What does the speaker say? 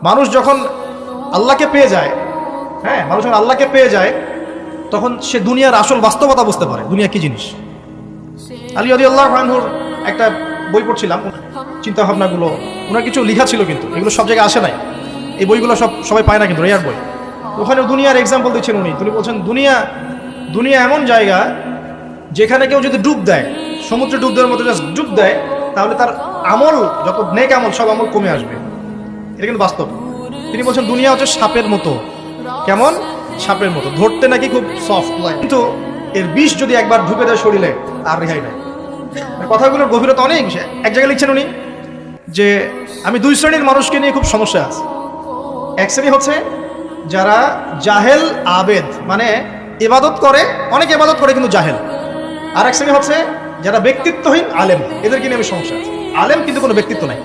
মানুষ যখন আল্লাহকে পেয়ে যায়, হ্যাঁ, মানুষ যখন আল্লাহকে পেয়ে যায় তখন সে দুনিয়ার আসল বাস্তবতা বুঝতে পারে, দুনিয়া কি জিনিস। আলী রাদিয়াল্লাহু আনহুর একটা বই পড়ছিলাম, চিন্তা ভাবনাগুলো ওনার কিছু লেখা ছিল, কিন্তু এগুলো সব জায়গায় আসে নাই, এই বইগুলো সবাই পায় না, কিন্তু রেয়ার বই। ওখানে দুনিয়ার এক্সাম্পল দিচ্ছেন তিনি বলছেন দুনিয়া এমন জায়গা যেখানে কেউ যদি ডুব দেয়, সমুদ্রে ডুব দেওয়ার মতো জাস্ট ডুব দেয়, তাহলে তার আমল, যত নেক আমল, সব আমল কমে আসবে। এটা কিন্তু বাস্তব। তিনি বলছেন দুনিয়া হচ্ছে সাপের মতো। কেমন? সাপের মতো, ধরতে নাকি খুব সফট লাগে, কিন্তু এর বিষ যদি একবার ঢুকে দেয় শরীরে আর রেহাই নাই। কথাগুলোর গভীরতা অনেক। এক জায়গায় লিখছেন উনি যে আমি দুই শ্রেণীর মানুষকে নিয়ে খুব সমস্যা আছে। এক শ্রেণী হচ্ছে যারা জাহেল আবেদ, মানে ইবাদত করে, অনেক ইবাদত করে কিন্তু জাহেল। আর এক শ্রেণী হচ্ছে যারা ব্যক্তিত্বহীন আলেম, এদেরকে নিয়ে আমি সমস্যা আছে। আলেম কিন্তু কোনো ব্যক্তিত্ব নাই।